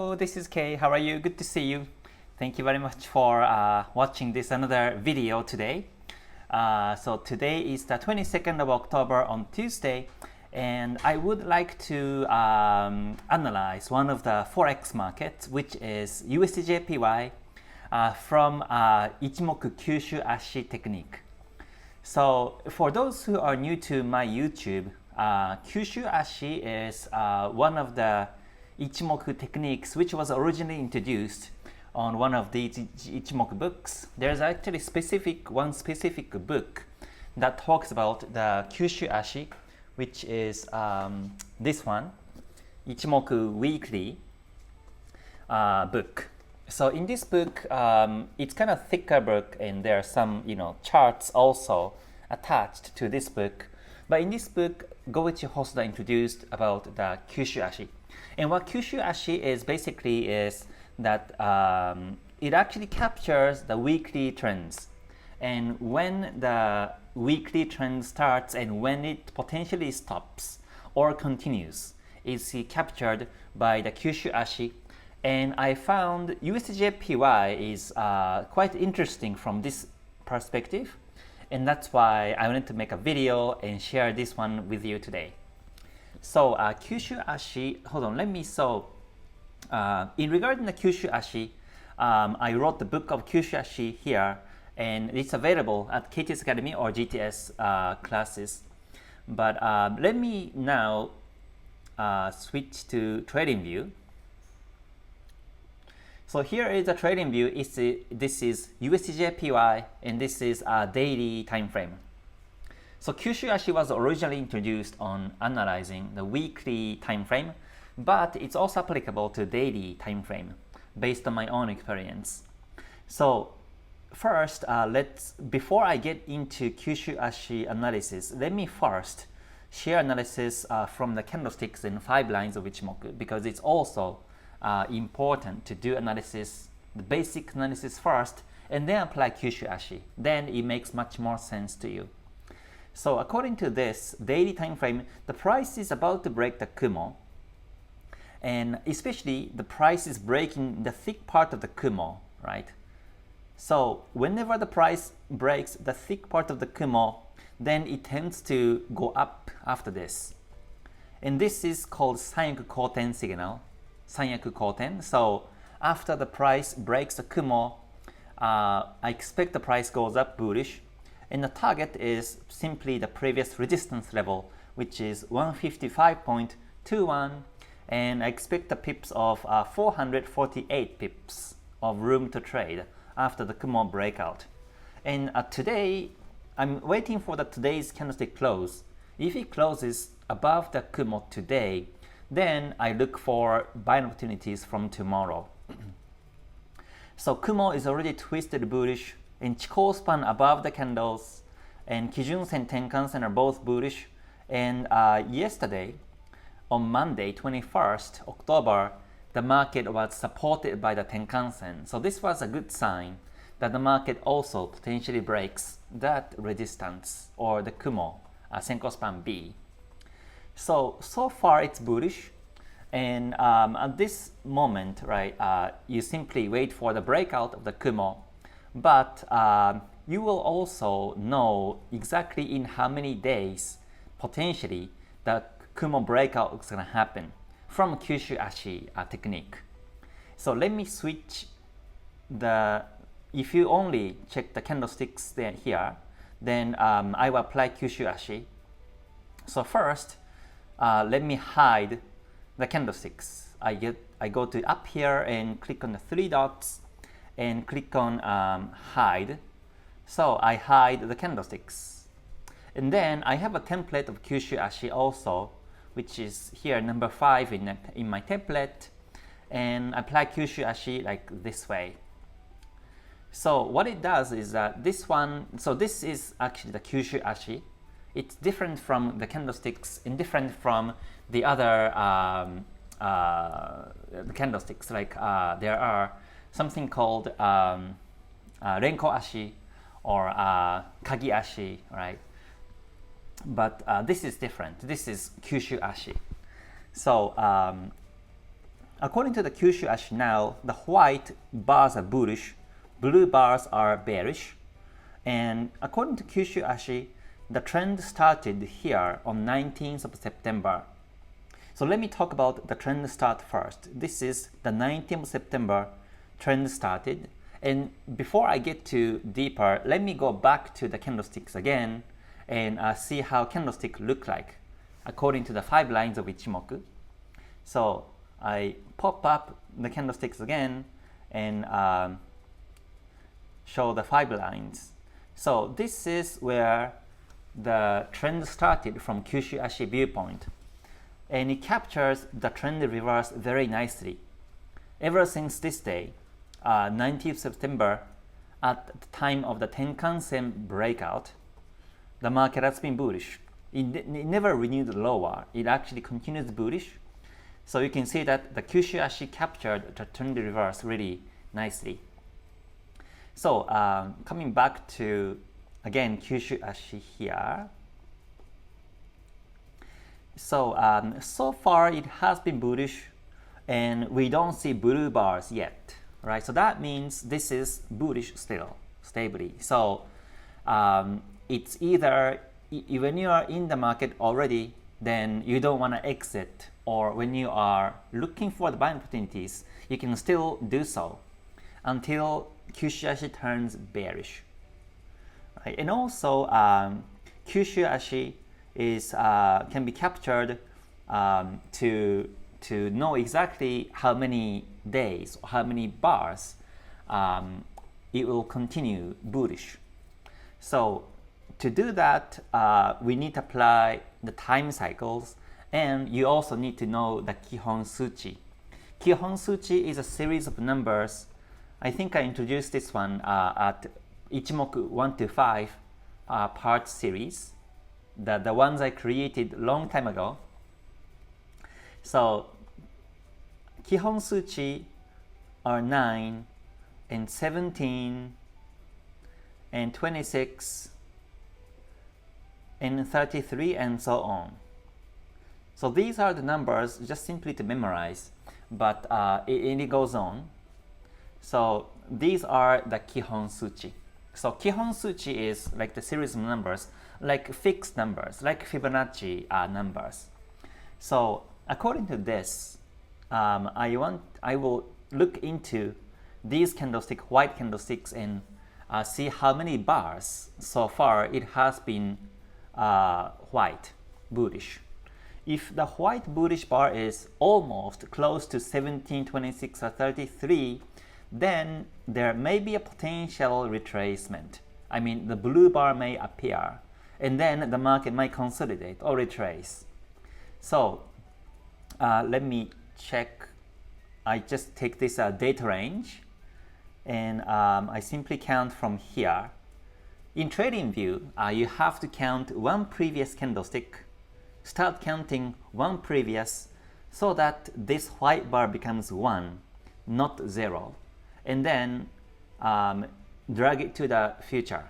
Hello, this is Kay. How are you? Good to see you. Thank you very much for watching this another video today. So today is the 22nd of October on Tuesday, and I would like to analyze one of the Forex markets, which is USDJPY from Ichimoku Kyushu Ashi technique. So for those who are new to my YouTube, Kyushu Ashi is one of the Ichimoku techniques which was originally introduced on one of the Ichimoku books. There's actually one specific book that talks about the Kyushu Ashi, which is this one, Ichimoku Weekly book. So in this book, it's kind of thicker book, and there are some charts also attached to this book. But in this book, Goichi Hosoda introduced about the Kyushu Ashi. And what Kyushu Ashi is basically is that it actually captures the weekly trends. And when the weekly trend starts and when it potentially stops or continues, is captured by the Kyushu Ashi. And I found USDJPY is quite interesting from this perspective. And that's why I wanted to make a video and share this one with you today. So Kyushu Ashi, hold on, in regarding the Kyushu Ashi, I wrote the book of Kyushu Ashi here, and it's available at KTS Academy or GTS classes. But let me now switch to trading view. So here is the trading view. This is USDJPY, and this is a daily time frame. So Kyushu Ashi was originally introduced on analyzing the weekly time frame, but it's also applicable to daily time frame based on my own experience. So first, before I get into Kyushu Ashi analysis, let me first share analysis from the candlesticks in 5 lines of Ichimoku, because it's also important to do analysis, the basic analysis first, and then apply Kyushu Ashi. Then it makes much more sense to you. So according to this daily time frame, the price is about to break the Kumo, and especially the price is breaking the thick part of the Kumo, right? So whenever the price breaks the thick part of the Kumo, then it tends to go up after this. And this is called Sanyaku Koten signal. Sanyaku Koten. So after the price breaks the Kumo, I expect the price goes up bullish. And the target is simply the previous resistance level, which is 155.21, and I expect the pips of 448 pips of room to trade after the Kumo breakout. And today, I'm waiting for today's candlestick close. If it closes above the Kumo today, then I look for buying opportunities from tomorrow. So Kumo is already twisted bullish, and Chikou span above the candles, and Kijun-sen, Tenkan-sen are both bullish. And yesterday, on Monday, 21st October, the market was supported by the Tenkan-sen. So this was a good sign that the market also potentially breaks that resistance, or the Kumo, Senko span B. So far it's bullish. And at this moment, right, you simply wait for the breakout of the Kumo. But you will also know exactly in how many days potentially the Kumo breakout is going to happen from Kyushu Ashi technique. So let me switch if you only check the candlesticks here, then I will apply Kyushu Ashi. So first, let me hide the candlesticks. I go to up here and click on the 3 dots and click on hide. So I hide the candlesticks. And then I have a template of Kyushu Ashi also, which is here number 5 in my template, and I apply Kyushu Ashi like this way. So what it does is that this is actually the Kyushu Ashi. It's different from the candlesticks and different from the other the candlesticks. Like there are something called Renko Ashi or Kagi Ashi, right? But this is different. This is Kyushu Ashi. So according to the Kyushu Ashi now, the white bars are bullish, blue bars are bearish, and according to Kyushu Ashi, the trend started here on 19th of September. So let me talk about the trend start first. This is the 19th of September trend started. And before I get too deeper, let me go back to the candlesticks again and see how candlestick look like according to the 5 lines of Ichimoku. So I pop up the candlesticks again and show the 5 lines. So this is where the trend started from Kyushu Ashi viewpoint, and it captures the trend reverse very nicely. Ever since this day, 19th September, at the time of the Tenkan-sen breakout, the market has been bullish. It never renewed lower. It actually continues bullish. So you can see that the Kyushu Ashi captured the trend reverse really nicely. So coming back to again Kyushu Ashi here. So so far it has been bullish, and we don't see blue bars yet, right? So that means this is bullish still, stably. So it's either when you are in the market already, then you don't want to exit, or when you are looking for the buying opportunities, you can still do so until Kyushu Ashi turns bearish. Right? And also Kyushu Ashi is can be captured to know exactly how many days or how many bars it will continue bullish. So to do that, we need to apply the time cycles, and you also need to know the Kihon Suchi. Kihon Suchi is a series of numbers. I think I introduced this one at Ichimoku 1 to 5 part series, the ones I created long time ago. So Kihon Suchi are 9 and 17 and 26 and 33 and so on. So these are the numbers just simply to memorize, but it goes on. So these are the Kihon Suchi. So Kihon Suchi is like the series of numbers, like fixed numbers, like Fibonacci numbers. So according to this, I will look into these white candlesticks, and see how many bars so far it has been white bullish. If the white bullish bar is almost close to 17, 26, or 33, then there may be a potential retracement. I mean, the blue bar may appear, and then the market might consolidate or retrace. So let me check. I just take this data range, and I simply count from here. In trading view, you have to count one previous candlestick, start counting one previous, so that this white bar becomes 1, not 0, and then drag it to the future.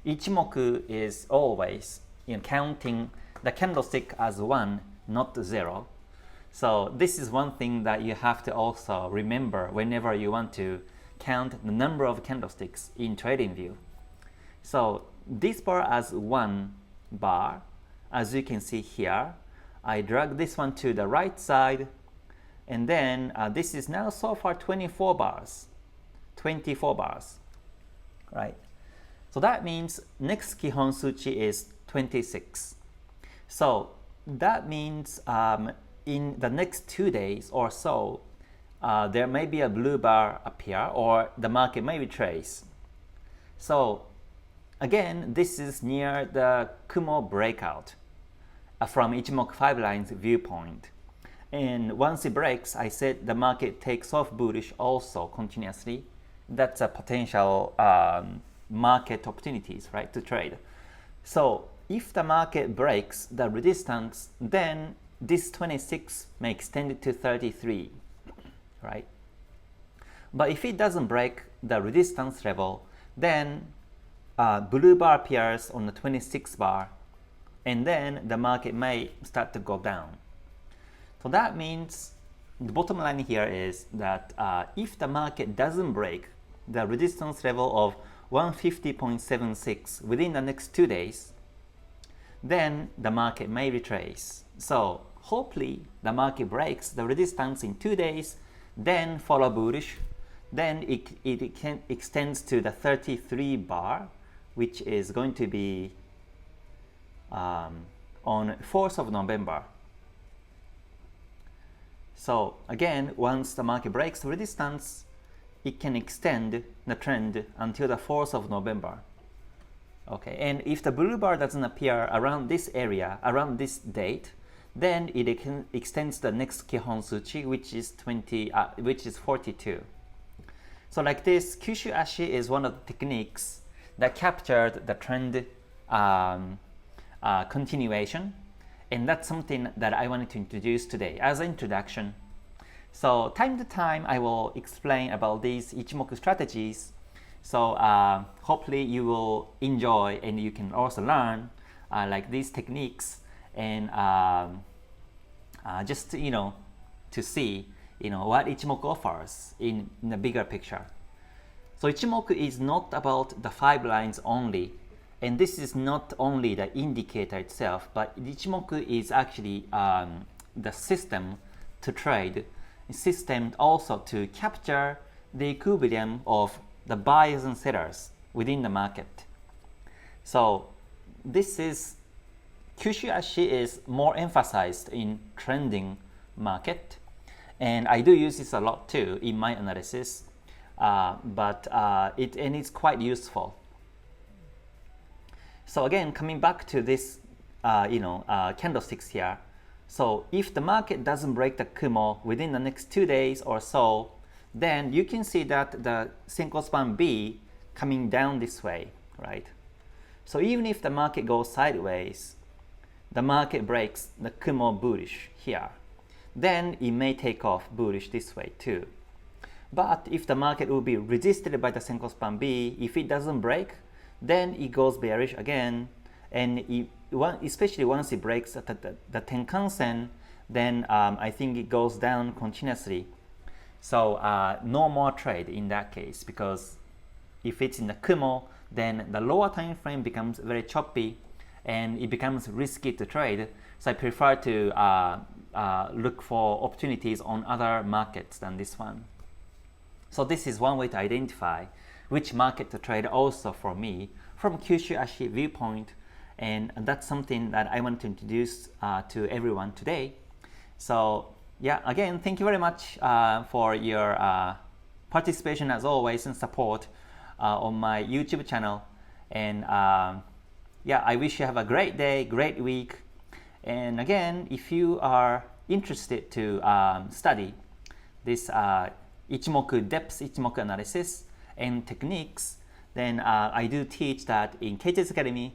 Ichimoku is always counting the candlestick as 1, not 0. So this is one thing that you have to also remember whenever you want to count the number of candlesticks in trading view. So this bar as 1 bar, as you can see here, I drag this one to the right side, and then this is now so far 24 bars, right? So that means next Kihon Suchi is 26. So that means in the next 2 days or so, there may be a blue bar appear, or the market may retrace. So again, this is near the Kumo breakout from Ichimoku 5 lines viewpoint. And once it breaks, I said the market takes off bullish also continuously. That's a potential market opportunities, right, to trade. So if the market breaks the resistance, then this 26 may extend it to 33, right? But if it doesn't break the resistance level, then blue bar appears on the 26 bar, and then the market may start to go down. So that means the bottom line here is that if the market doesn't break the resistance level of 150.76 within the next 2 days, then the market may retrace. So hopefully the market breaks the resistance in 2 days, then follow bullish, then it can extends to the 33 bar, which is going to be on 4th of November. So again, once the market breaks the resistance, it can extend the trend until the 4th of November. Okay, and if the blue bar doesn't appear around this area, around this date, then it extends the next Kihon Suchi, which is 42. So like this, Kyushu Ashi is one of the techniques that captured the trend continuation, and that's something that I wanted to introduce today as an introduction. So time to time I will explain about these Ichimoku strategies. So hopefully you will enjoy and you can also learn like these techniques, and just to see what Ichimoku offers in the bigger picture. So Ichimoku is not about the 5 lines only, and this is not only the indicator itself, but Ichimoku is actually the system to trade, a system also to capture the equilibrium of the buyers and sellers within the market. So this is Kyushu Ashi is more emphasized in trending market, and I do use this a lot too in my analysis, but it's quite useful. So again, coming back to this candlesticks here, so if the market doesn't break the Kumo within the next 2 days or so, then you can see that the Senko span B coming down this way, right? So even if the market goes sideways, the market breaks the Kumo bullish here, then it may take off bullish this way too. But if the market will be resisted by the Senko span B, if it doesn't break, then it goes bearish again, and especially once it breaks the Tenkan-sen, then I think it goes down continuously. So no more trade in that case, because if it's in the Kumo, then the lower time frame becomes very choppy and it becomes risky to trade. So I prefer to look for opportunities on other markets than this one. So this is one way to identify which market to trade also for me from Kyushu Ashi viewpoint, and that's something that I want to introduce to everyone today. So yeah, again, thank you very much for your participation as always and support on my YouTube channel. And yeah, I wish you have a great day, great week. And again, if you are interested to study this Ichimoku depth, Ichimoku analysis and techniques, then I do teach that in KTS Academy,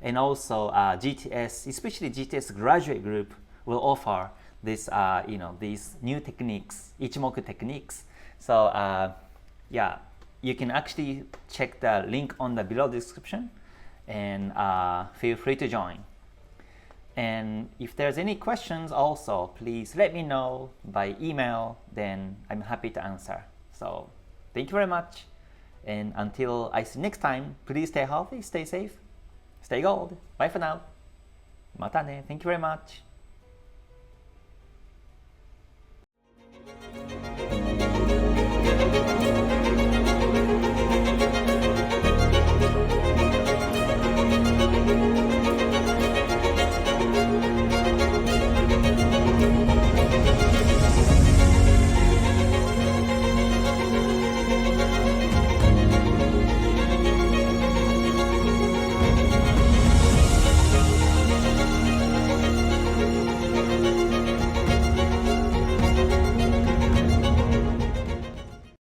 and also GTS, especially GTS graduate group will offer this, these new techniques, Ichimoku techniques. So yeah, you can actually check the link on the below description, and feel free to join. And if there's any questions also, please let me know by email, then I'm happy to answer. So thank you very much, and until I see you next time, please stay healthy, stay safe, stay gold. Bye for now. Mata ne. Thank you very much.